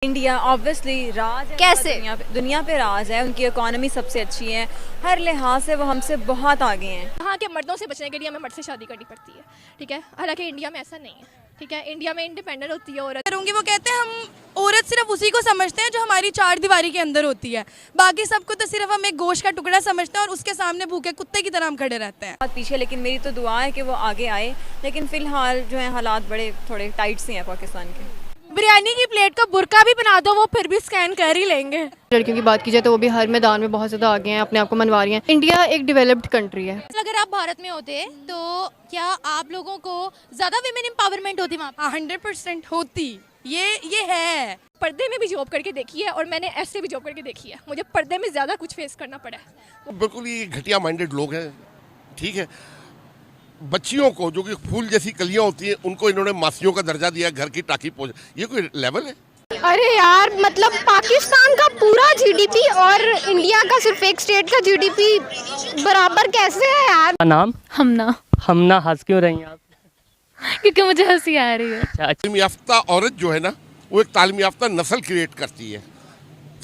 India obviously राज है। कैसे? दुनिया पे राज है। उनकी इकोनॉमी सबसे अच्छी है, हर लिहाज से वो हमसे बहुत आगे हैं। यहाँ के मर्दों से बचने के लिए हमें मर्द से शादी करनी पड़ती है, ठीक है। हालांकि इंडिया में ऐसा नहीं है, ठीक है। इंडिया में इंडिपेंडेंट होती है औरत। करूँगी वो कहते हैं हम औरत सिर्फ उसी को समझते हैं जो हमारी चार दीवारी के अंदर होती है, बाकी सबको तो सिर्फ हम एक गोश्त का टुकड़ा समझते हैं और उसके सामने भूखे कुत्ते की तरह हम खड़े रहते हैं। बहुत पीछे, लेकिन मेरी तो दुआ है कि वो आगे आए। लेकिन फिलहाल जो है हालात बड़े थोड़े टाइट से हैं पाकिस्तान के। बिरयानी की प्लेट को बुरका भी बना दो वो फिर भी स्कैन कर ही लेंगे। लड़कियों की बात की जाए तो वो भी हर मैदान में बहुत ज़्यादा आगे हैं, अपने आप को मनवा रही हैं। इंडिया एक डेवलप्ड कंट्री है। अगर आप भारत में होते तो क्या आप लोगों को ज़्यादा विमेन एम्पावरमेंट होती वहाँ? 100% होती। ये है। पर्दे में भी जॉब करके देखी है और मैंने ऐसे भी जॉब करके देखी है। मुझे पर्दे में ज़्यादा कुछ फेस करना पड़ा है। बिल्कुल ये घटिया माइंडेड लोग हैं, ठीक है। बच्चियों को जो कि फूल जैसी कलियां होती हैं उनको इन्होंने मासियों का दर्जा दिया, घर की टाकी पहुंच। ये कोई लेवल है? अरे यार, मतलब पाकिस्तान का पूरा जीडीपी और इंडिया का सिर्फ एक स्टेट का जीडीपी बराबर कैसे है यार। नाम हमना हंस क्यों रही हैं आप? क्योंकि मुझे हंसी आ रही है। तालीम याफ्ता औरत जो है ना, वो एक तालीम याफ्ता नस्ल क्रिएट करती है।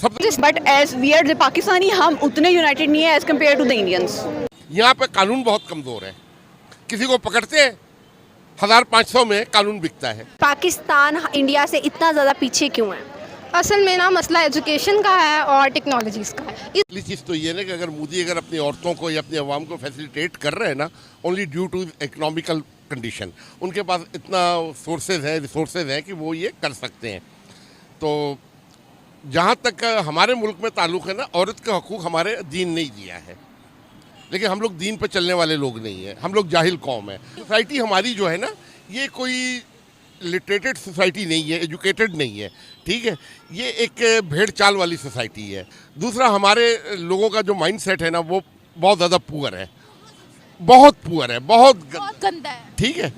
सब but as we are the Pakistani, हम उतने यूनाइटेड नहीं है as compare to the Indians. यहाँ पे कानून बहुत कमजोर है। किसी को पकड़ते हैं 1500 में कानून बिकता है। पाकिस्तान इंडिया से इतना ज़्यादा पीछे क्यों है? असल में ना मसला एजुकेशन का है और टेक्नोलॉजीज का है। पहली चीज़ तो ये ना कि अगर मोदी अगर अपनी औरतों को या अपनी अवाम को फैसिलिटेट कर रहे हैं ना, only due to economical condition, उनके पास इतना रिसोर्सेज हैं कि वो ये कर सकते हैं। तो जहाँ तक हमारे मुल्क में ताल्लुक़ है ना, औरत के हकूक़ हमारे दीन नहीं दिया है। लेकिन हम लोग दीन पे चलने वाले लोग नहीं हैं, हम लोग जाहिल कौम है। सोसाइटी हमारी जो है ना, ये कोई लिटरेटेड सोसाइटी नहीं है, एजुकेटेड नहीं है, ठीक है। ये एक भेड़ चाल वाली सोसाइटी है। दूसरा, हमारे लोगों का जो माइंड सेट है ना, वो बहुत ज़्यादा पुअर है, बहुत पुअर है, बहुत गंदा है, ठीक है।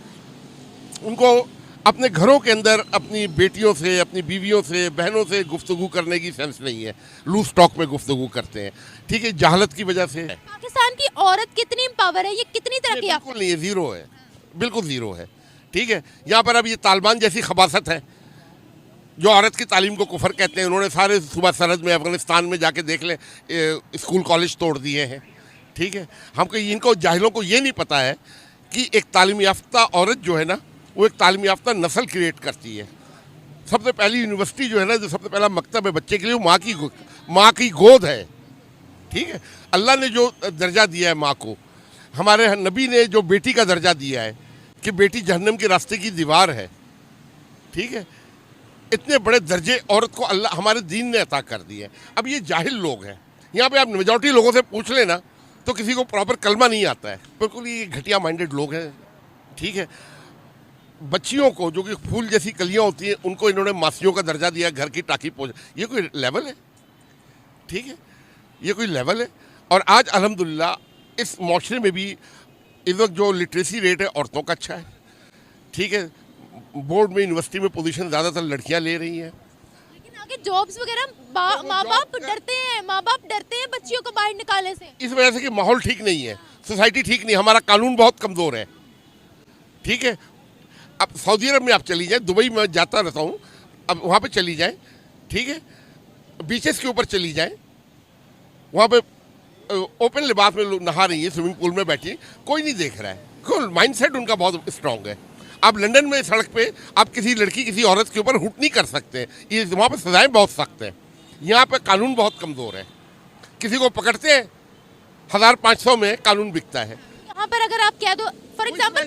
उनको अपने घरों के अंदर अपनी बेटियों से, अपनी बीवियों से, बहनों से गुफ्तगू करने की सेंस नहीं है। लूज टॉक में गुफ्तगू करते हैं, ठीक है, जहालत की वजह से। पाकिस्तान की औरत कितनी एम्पावर है, ये कितनी तरक्की? बिल्कुल नहीं है, ज़ीरो है, बिल्कुल ज़ीरो है, ठीक है। यहाँ पर अब ये तालिबान जैसी खबासत है जो औरत की तालीम को कुफर कहते हैं। उन्होंने सारे सूबा सरहद में अफगानिस्तान में जाके देख लें, स्कूल कॉलेज तोड़ दिए हैं, ठीक है। हमको इनको जाहिलों को ये नहीं पता है कि एक तालीम याफ्ता औरत जो है ना, वो एक तालीम याफ्ता नस्ल क्रिएट करती है। सबसे पहली यूनिवर्सिटी जो है ना, जो सबसे पहला मकतब है बच्चे के लिए, वो माँ की गोद है, ठीक है। अल्लाह ने जो दर्जा दिया है माँ को, हमारे नबी ने जो बेटी का दर्जा दिया है कि बेटी जहन्नम के रास्ते की दीवार है, ठीक है। इतने बड़े दर्जे औरत को अल्लाह हमारे दीन ने अता कर दिए। अब ये जाहिल लोग हैं। यहाँ पे आप मेजॉरिटी लोगों से पूछ लेना तो किसी को प्रॉपर कलमा नहीं आता है। बिल्कुल ये घटिया माइंडेड लोग हैं, ठीक है। बच्चियों को जो कि फूल जैसी कलियां होती हैं उनको इन्होंने मासियों का दर्जा दिया, घर की टाकी पहुंच। ये कोई लेवल है? ठीक है, ये कोई लेवल है? और आज अल्हम्दुलिल्लाह इस माशरे में भी इस वक्त जो लिटरेसी रेट है औरतों का अच्छा है, ठीक है। बोर्ड में, यूनिवर्सिटी में पोजीशन ज़्यादातर लड़कियां ले रही हैं। लेकिन आगे जॉब्स वगैरह माँ बाप डरते हैं बच्चियों को बाहर निकालने से, इस वजह से कि माहौल ठीक नहीं है, सोसाइटी ठीक नहीं, हमारा कानून बहुत कमज़ोर है, ठीक है। अब सऊदी अरब में आप चली जाए, दुबई में जाता रहता हूँ, अब वहाँ पे चली जाए, ठीक है, बीचेस के ऊपर चली जाए, वहाँ पे ओपन लिबास में लोग नहा रही हैं, स्विमिंग पूल में बैठी, कोई नहीं देख रहा है। कोई माइंडसेट उनका बहुत स्ट्रांग है। आप लंदन में सड़क पे आप किसी लड़की, किसी औरत के ऊपर हुट नहीं कर सकते। ये वहाँ पे सजाएं बहुत सख्त हैं। यहाँ पे कानून बहुत कमज़ोर है। किसी को पकड़ते हैं 1500 में कानून बिकता है। यहाँ पर अगर आप कह दो, फॉर एग्जाम्पल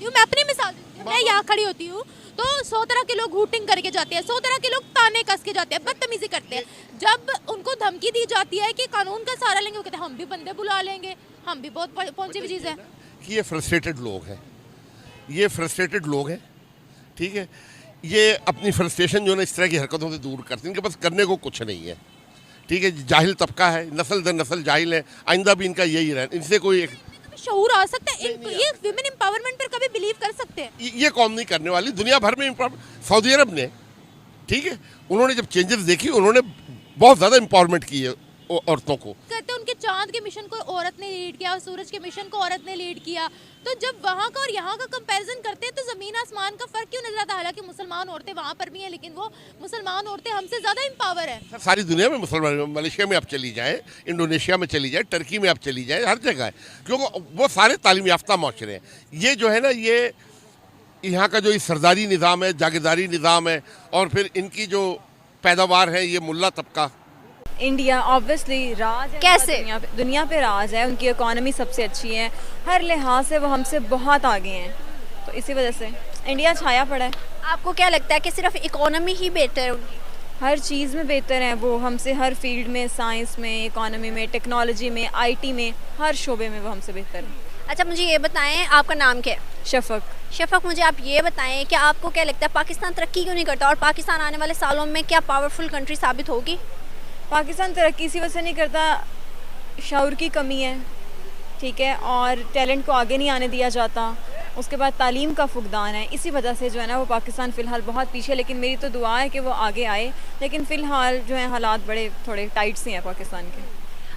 मैं अपनी मिसाल, मैं यहाँ खड़ी होती हूँ तो 100 तरह के लोग हूटिंग करके जाते हैं, 100 तरह के लोग ताने कस के जाते हैं, बदतमीजी करते हैं। जब उनको धमकी दी जाती है कि कानून का सहारा लेंगे, वो कहते हैं हम भी बंदे बुला लेंगे, हम भी बहुत पहुंची हुई चीज़ है। कि ये फ्रस्ट्रेटेड लोग हैं, ये फ्रस्ट्रेटेड लोग हैं, ठीक है। ये अपनी फ्रस्ट्रेशन जो है इस तरह की हरकतों से दूर करते हैं। इनके पास करने को कुछ नहीं है, ठीक है। जाहिल तबका है, नस्ल दर नस्ल जाहिल है, आइंदा भी इनका यही रहे। इनसे कोई शऊर आ सकता है, ये विमेन एम्पावरमेंट पर कभी बिलीव कर सकते हैं? ये कौम नहीं करने वाली। दुनिया भर में सऊदी अरब ने, ठीक है, उन्होंने जब चेंजेस देखी, उन्होंने बहुत ज़्यादा एम्पावरमेंट की है औरतों को। कहते हैं उनके चांद चांद के मिशन को औरत ने लीड किया, सूरज के मिशन को औरत ने लीड किया। तो जब वहाँ का और यहाँ का कंपैरिजन करते हैं तो ज़मीन आसमान का फ़र्क क्यों नजर आता है? हालांकि मुसलमान औरतें वहाँ पर भी हैं, लेकिन वो मुसलमान औरतें हमसे ज़्यादा एम्पावर है। सारी दुनिया में मुसलमान, मलेशिया में आप चली जाए, इंडोनेशिया में चली जाए, टर्की में आप चली जाए, हर जगह है, क्योंकि वो सारे तालीम याफ्ता माशरे हैं। ये जो है ना, ये यहाँ का जो ये सरदारी निज़ाम है, जागीरदारी निज़ाम है, और फिर इनकी जो पैदावार है ये मुल्ला तबका। इंडिया ऑब्वियसली राज है, कैसे? दुनिया पे राज है, उनकी इकोनॉमी सबसे अच्छी है, हर लिहाज से वो हमसे बहुत आगे हैं, तो इसी वजह से इंडिया छाया पड़ा है। आपको क्या लगता है कि सिर्फ इकोनॉमी ही बेहतर है उनकी? हर चीज़ में बेहतर है वो हमसे, हर फील्ड में, साइंस में, इकोनॉमी में, टेक्नोलॉजी में, आईटी में, हर शोबे में वो हमसे बेहतर है। अच्छा, मुझे ये बताएं, आपका नाम क्या है? शफक। शफक, मुझे आप ये बताएं कि आपको क्या लगता है पाकिस्तान तरक्की क्यों नहीं करता, और पाकिस्तान आने वाले सालों में क्या पावरफुल कंट्री साबित होगी? पाकिस्तान तरक्की इसी वजह से नहीं करता, शऊर की कमी है, ठीक है, और टैलेंट को आगे नहीं आने दिया जाता, उसके बाद तालीम का फुकदान है, इसी वजह से जो है ना वो पाकिस्तान फ़िलहाल बहुत पीछे। लेकिन मेरी तो दुआ है कि वो आगे आए, लेकिन फ़िलहाल जो है हालात बड़े थोड़े टाइट से हैं पाकिस्तान के।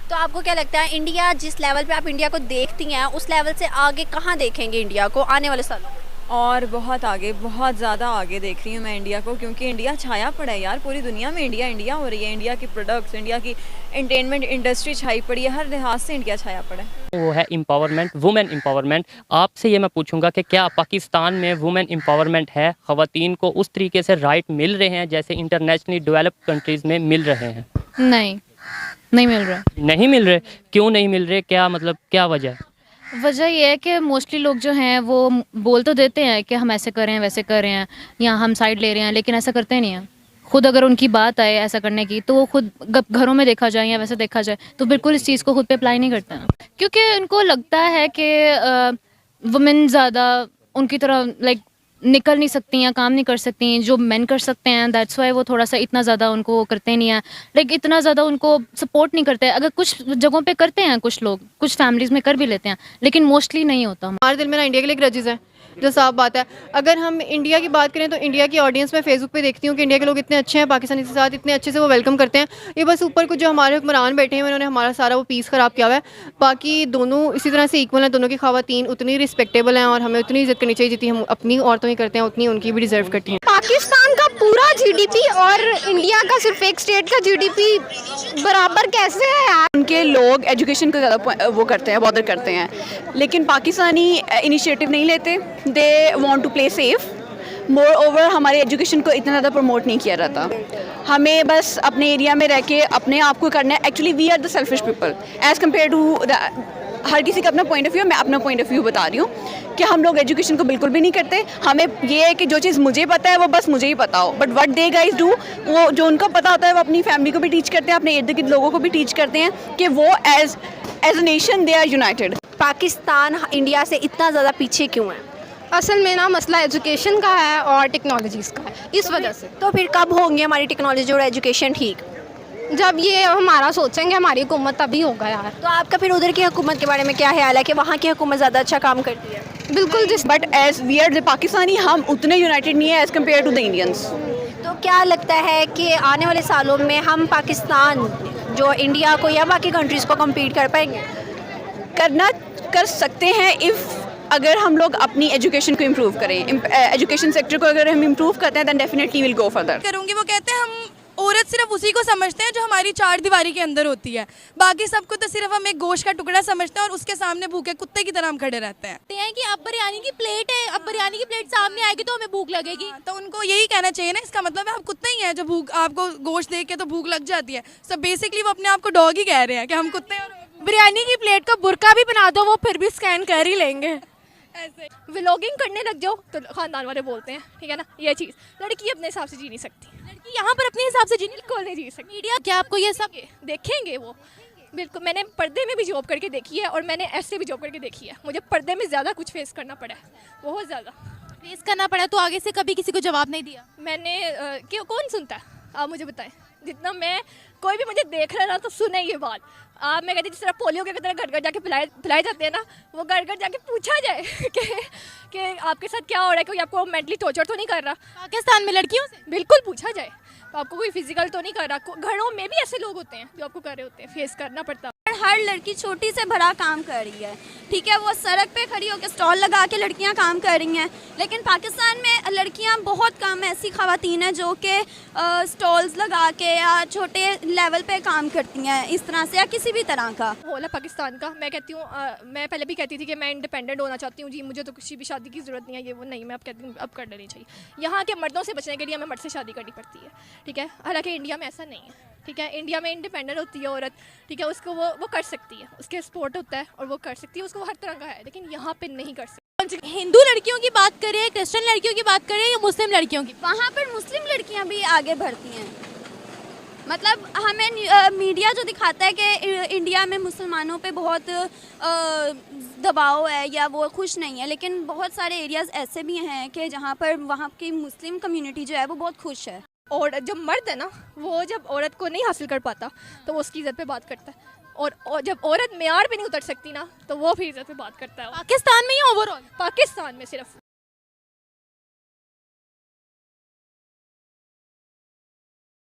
तो आपको क्या लगता है इंडिया जिस लेवल पे आप इंडिया को देखती हैं उस लेवल से आगे कहाँ देखेंगे इंडिया को आने वाले सालों में? और बहुत आगे, बहुत ज़्यादा आगे देख रही हूँ मैं इंडिया को, क्योंकि इंडिया छाया पड़ा है यार, पूरी दुनिया में इंडिया इंडिया हो रही है, इंडिया की प्रोडक्ट्स, इंडिया की एंटरटेनमेंट इंडस्ट्री छाई पड़ी है, हर लिहाज से इंडिया छाया पड़ा है। वो है एम्पावरमेंट, वुमेन एम्पावरमेंट। आपसे ये मैं पूछूंगा कि क्या पाकिस्तान में वुमेन एम्पावरमेंट है? ख़वातीन को उस तरीके से राइट मिल रहे हैं जैसे इंटरनेशनली डेवलप्ड कंट्रीज़ में मिल रहे हैं? नहीं मिल रहा। नहीं मिल रहे। क्यों नहीं मिल रहे? क्या मतलब, क्या वजह है? वजह ये है कि मोस्टली लोग जो हैं वो बोल तो देते हैं कि हम ऐसे कर रहे हैं, वैसे कर रहे हैं, या हम साइड ले रहे हैं, लेकिन ऐसा करते नहीं हैं। खुद अगर उनकी बात आए ऐसा करने की तो वो खुद घरों में देखा जाए या वैसे देखा जाए तो बिल्कुल इस चीज़ को खुद पे अप्लाई नहीं करते हैं, क्योंकि उनको लगता है कि वुमेन ज़्यादा उनकी तरह लाइक निकल नहीं सकती हैं, काम नहीं कर सकती हैं जो मेन कर सकते हैं। दैट्स वाई वो थोड़ा सा इतना ज़्यादा उनको करते नहीं हैं, लाइक इतना ज़्यादा उनको सपोर्ट नहीं करते। अगर कुछ जगहों पे करते हैं कुछ लोग, कुछ फैमिलीज़ में कर भी लेते हैं, लेकिन मोस्टली नहीं होता। हमारे दिल में ना इंडिया के लिए ग्रजेस है, जो साफ बात है। अगर हम इंडिया की बात करें तो इंडिया की ऑडियंस में फेसबुक पे देखती हूँ कि इंडिया के लोग इतने अच्छे हैं, पाकिस्तानी के साथ इतने अच्छे से वो वेलकम करते हैं। ये बस ऊपर कुछ जो हमारे हुक्मरान बैठे हैं उन्होंने हमारा सारा वो पीस ख़राब किया हुआ है। बाकी दोनों इसी तरह से इक्वल हैं, दोनों की ख़वातीन उतनी रिस्पेक्टेबल हैं और हमें उतनी इज़्ज़त करनी चाहिए जितनी हम अपनी औरतों की करते हैं, उतनी उनकी भी डिज़र्व करती हैं। पाकिस्तान का पूरा जीडीपी और इंडिया का सिर्फ एक स्टेट का जीडीपी बराबर कैसे है यार? उनके लोग एजुकेशन को ज़्यादा वो करते हैं, बॉदर करते हैं, लेकिन पाकिस्तानी इनिशिएटिव नहीं लेते। They want to play safe. Moreover हमारे एजुकेशन को इतना ज़्यादा प्रमोट नहीं किया जाता। हमें बस अपने एरिया में रह के अपने आप को करना है। Actually we are the selfish people as compare to हर किसी का अपना पॉइंट ऑफ व्यू। मैं अपना पॉइंट ऑफ व्यू बता रही हूँ कि हम लोग एजुकेशन को बिल्कुल भी नहीं करते। हमें ये है कि जो चीज़ मुझे पता है वो बस मुझे ही पता हो, but what they guys do, वो जो उनको पता होता है वो अपनी फैमिली को भी टीच करते हैं, अपने इर्द गिर्द लोगों को भी टीच करते हैं कि वो as a nation they are united. Pakistan India से इतना ज़्यादा पीछे क्यों है? असल में ना मसला एजुकेशन का है और टेक्नोलॉजीज़ का है, इस वजह से। तो फिर कब होंगे हमारी टेक्नोलॉजी और एजुकेशन ठीक? जब ये हमारा सोचेंगे हमारी हुकूमत तभी होगा यार। तो आपका फिर उधर की हुकूमत के बारे में क्या ख्याल है कि वहाँ की हुकूमत ज़्यादा अच्छा काम करती है? बिल्कुल जिस but as we are the Pakistani, हम उतने यूनाइटेड नहीं है as compare to the Indians. तो क्या लगता है कि आने वाले सालों में हम पाकिस्तान जो इंडिया को या बाकी कंट्रीज़ को कम्पीट कर पाएंगे? कर सकते हैं इफ़ अगर हम लोग अपनी एजुकेशन को इम्प्रूव करें। एजुकेशन सेक्टर को अगर हम इम्प्रूव करते हैं then definitely will go further. करूँगी वो कहते हैं हम औरत सिर्फ उसी को समझते हैं जो हमारी चार दीवारी के अंदर होती है, बाकी सबको तो सिर्फ हम एक गोश्त का टुकड़ा समझते हैं और उसके सामने भूखे कुत्ते की तरह हम खड़े रहते हैं। कि अब बिरयानी की प्लेट है, अब बिरयानी की प्लेट सामने आएगी तो हमें भूख लगेगी। तो उनको यही कहना चाहिए ना, इसका मतलब है आप कुत्ते ही हैं जो भूख, आपको गोश्त देख के तो भूख लग जाती है। सो बेसिकली वो अपने आप को डॉग ही कह रहे हैं कि हम कुत्ते हैं। बिरयानी की प्लेट का बुरका भी बना दो वो फिर भी स्कैन कर ही लेंगे। ऐसे व्लॉगिंग करने लग जाओ तो खानदान वाले बोलते हैं, ठीक है ना। ये चीज़ लड़की अपने हिसाब से जी नहीं सकती, लड़की यहाँ पर अपने हिसाब से जी नहीं जी सकती। मीडिया क्या आपको ये सब देखेंगे वो? बिल्कुल, मैंने पर्दे में भी जॉब करके देखी है और मैंने ऐसे भी जॉब करके देखी है। मुझे पर्दे में ज़्यादा कुछ फेस करना पड़ा है, बहुत ज़्यादा फेस करना पड़ा। तो आगे से कभी किसी को जवाब नहीं दिया मैंने। क्यों, कौन सुनता है आप मुझे बताएं? जितना मैं, कोई भी मुझे देख रहा है ना तो सुने ये बात। मैं कहती जिस तरह पोलियो के तरह घर घर जाके पिलाए जाते हैं ना, वो घर घर जाके पूछा जाए कि आपके साथ क्या हो रहा है, कोई आपको मेंटली टॉर्चर तो नहीं कर रहा। पाकिस्तान में लड़कियों से बिल्कुल पूछा जाए, आपको कोई फिजिकल तो नहीं कर रहा। घरों में भी ऐसे लोग होते हैं जो आपको कर रहे होते हैं, फेस करना पड़ता है। हर लड़की छोटी से बड़ा काम कर रही है, ठीक है, वो सड़क पे खड़ी होकर स्टॉल लगा के लड़कियां काम कर रही हैं। लेकिन पाकिस्तान में लड़कियां बहुत कम ऐसी ख़वातीन हैं जो कि स्टॉल्स लगा के या छोटे लेवल पे काम करती हैं इस तरह से, या किसी भी तरह का। होल है पाकिस्तान का। मैं कहती हूँ मैं पहले भी कहती थी कि मैं इंडिपेंडेंट होना चाहती हूँ जी, मुझे तो किसी भी शादी की ज़रूरत नहीं है, ये वो नहीं, मैं अब कहती हूँ अब कर लेनी चाहिए। यहाँ के मर्दों से बचने के लिए हमें मर्द से शादी करनी पड़ती है, ठीक है, हालांकि इंडिया में ऐसा नहीं है, ठीक है। इंडिया में इंडिपेंडेंट होती है औरत, ठीक है, उसको वो कर सकती है, उसके सपोर्ट होता है और वो कर सकती है, उसको हर तरह का है, लेकिन यहाँ पे नहीं कर सकती। हिंदू लड़कियों की बात करें, क्रिश्चियन लड़कियों की बात करें या मुस्लिम लड़कियों की? वहाँ पर मुस्लिम लड़कियाँ भी आगे बढ़ती हैं। मतलब हमें मीडिया जो दिखाता है कि इंडिया में मुसलमानों पे बहुत दबाव है या वो खुश नहीं है, लेकिन बहुत सारे एरियाज़ ऐसे भी हैं कि जहाँ पर वहाँ की मुस्लिम कम्युनिटी जो है वो बहुत खुश है। और जब मर्द है ना, वो जब औरत को नहीं हासिल कर पाता तो वो उसकी इज़्ज़त पे बात करता है, और जब औरत मेयार पे नहीं उतर सकती ना तो वो फिर इज़्ज़त पे बात करता है। पाकिस्तान में या ओवरऑल? पाकिस्तान में सिर्फ